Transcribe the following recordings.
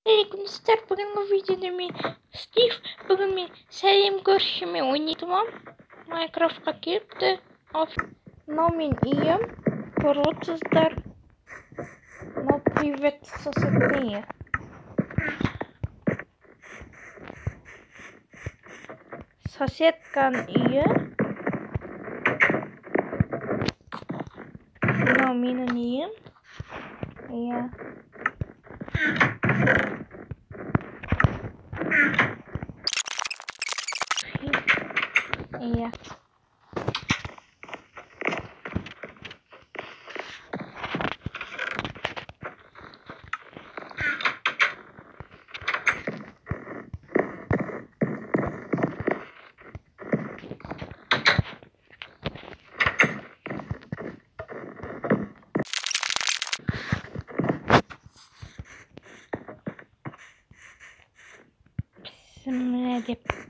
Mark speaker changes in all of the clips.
Speaker 1: Arkadaşlar bugün bu videoda Steve bugün Selim görüşümü oynayacağım. Minecraft'a girip de nomin iyiyim. Korotuzlar. No privet society. Соседкан iyi. Nomin iyiyim. İyi. Iya. Bismillahirrahmanirrahim.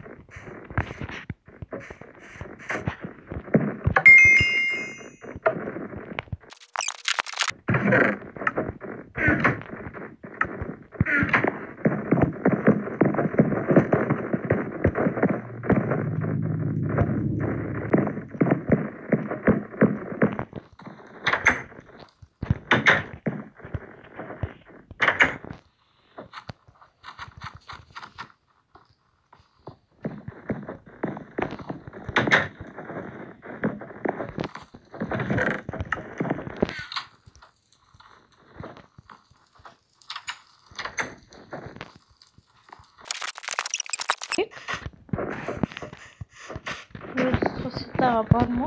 Speaker 1: Bir sosyete var mı?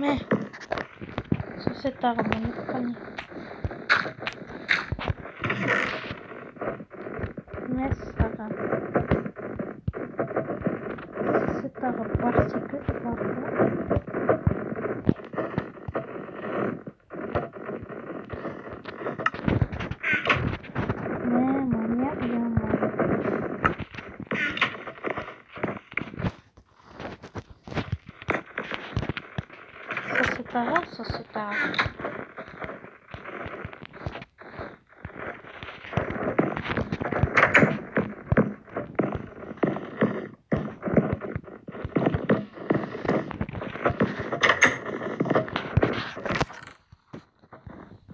Speaker 1: Ne? Sosyete var mı? Ne sarı? Sosyete var çıkıp var mı? Società.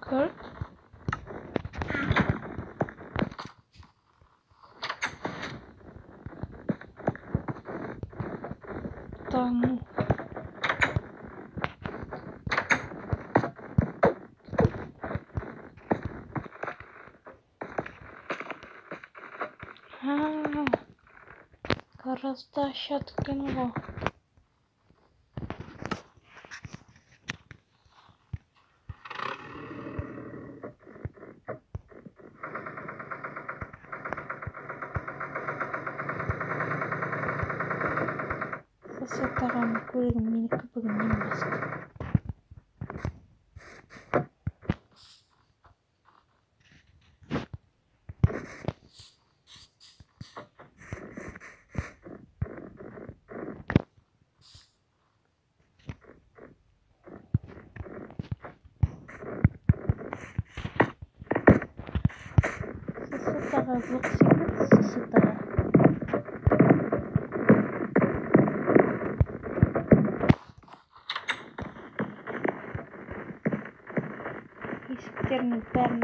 Speaker 1: Kurt. Tamam. Гораздо щетки него. Соседарам көрігім менікі бүгіннен басты. Соседара бұл секрет соседара. Есіктерінің бәрін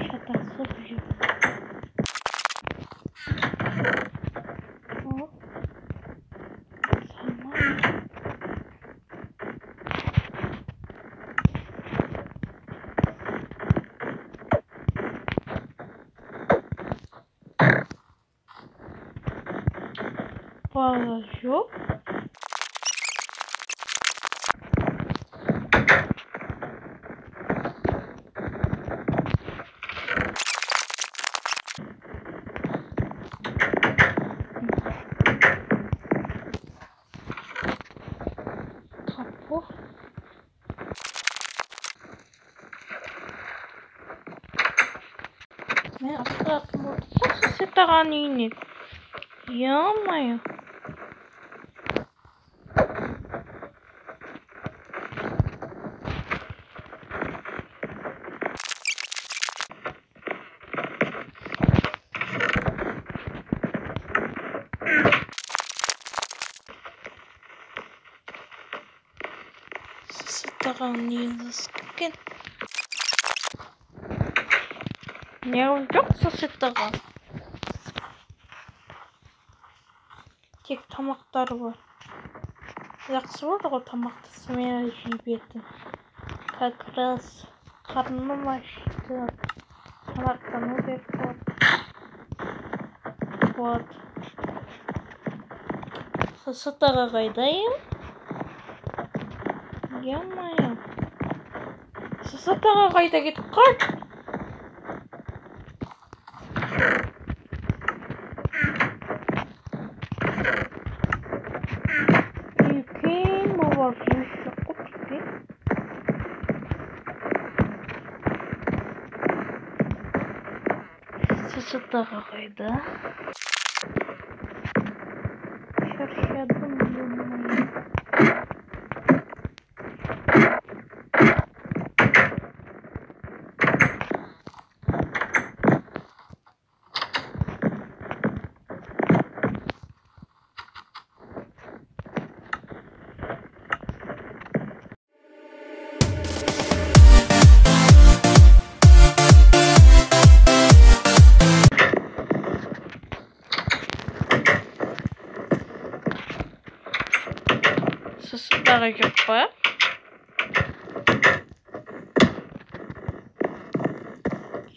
Speaker 1: шатасып жүр. Положу. Kapı. Ne aklıma sosyete kanini. Yapmayın. Sıtağın yıldızken. Ne yoksa sıtağın. Tek tamaklar var. Жақсы болды ғой тамақты семья жеп едім. Как раз қарным ашты. Тамақтану керек болды. Вот. Сысытаға қайдайым? Емайым. Сысытаға қайда кетіп қалды? Сысытаға қайда? Шаршадым, емайым. Сысытаға жоқ па?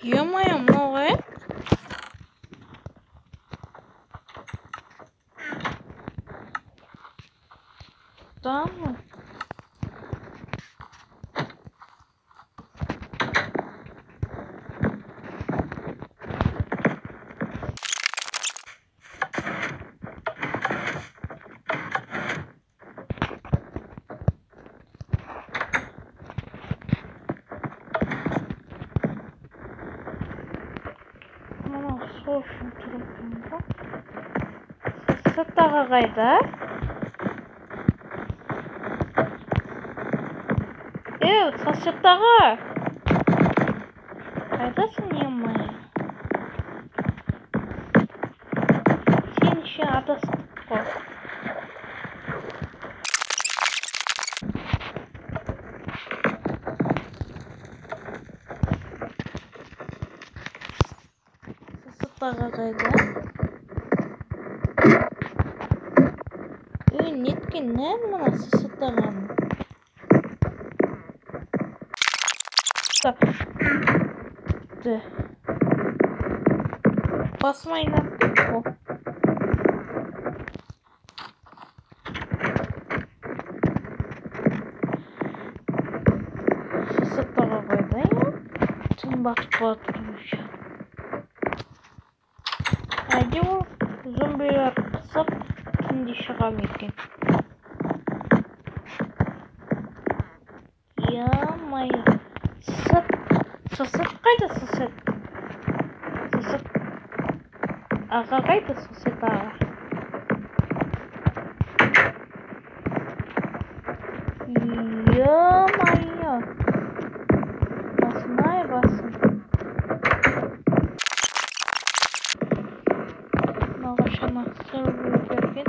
Speaker 1: Емайым, мынау қай? Дамы? Сол үшін тұратын ба? Сысытаға қайда? Сысытаға! Қайдасың, емайым? Сен еще адастық қой. Сысытаға қайда? Неткен нән мына сысытағаны? Басым айнап кетті. Сысытаға қайдайым? Түн батып батырмыш. Әлде ол зомбилер қысып түнде шығам екен. Ямайым. Сысыт қайда сысыт? Сысыт. Аға қайда сысыт аға? Ямайым. Басынай басын. Нағашана сыр берген.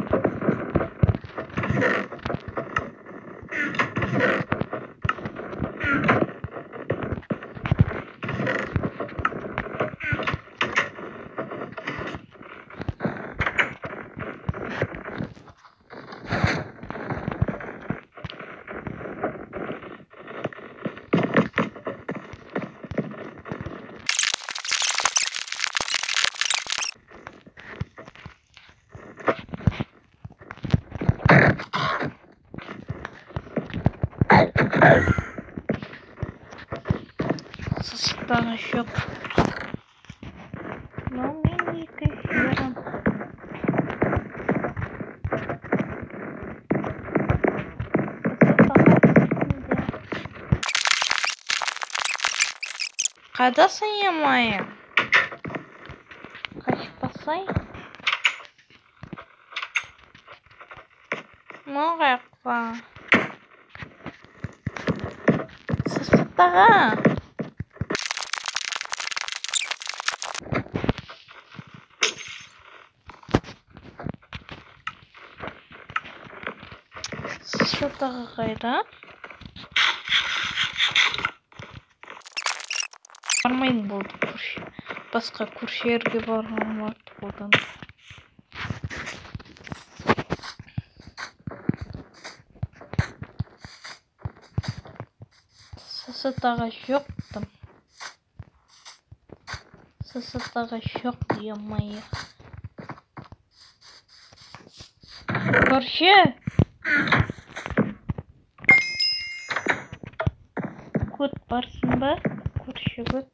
Speaker 1: Сысытаға жоқ. Но мен екі жерім. Қайдасың, емайым? Қашып басайын? Маңғақпа. Сырсыттаға. Сырсыттаға қайда? Бармайын болды көрші. Басқа көрші жерге бармам артық одан. Сырсыттаға жоқтым. Сырсыттаға жоқ деймайы. Көрші. Көт барсын ба? Көрші көт.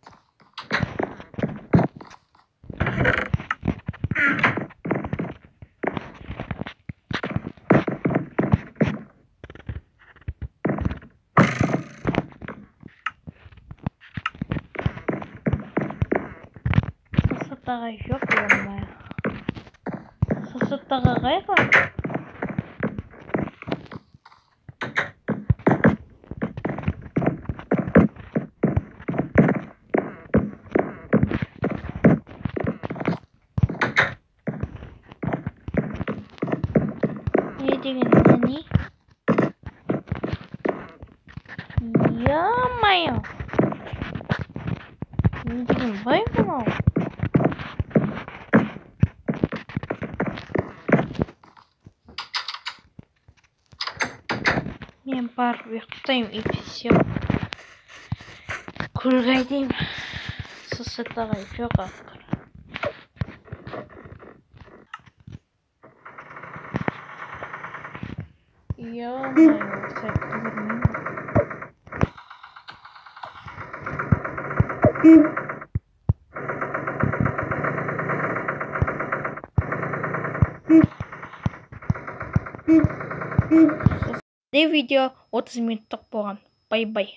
Speaker 1: Сырсыттаға жоқ деймайы. Сырсыттаға қайға? Не деген не? Ё-моё! Не деген бай мынау? Мен барып ұйықтаймын и все. Көлге айдаймын. Сырсыттаға жоқ ақыры. Ё-моё, сайтты көрмеймін. Видео 30 минуттық болған. Бай-бай.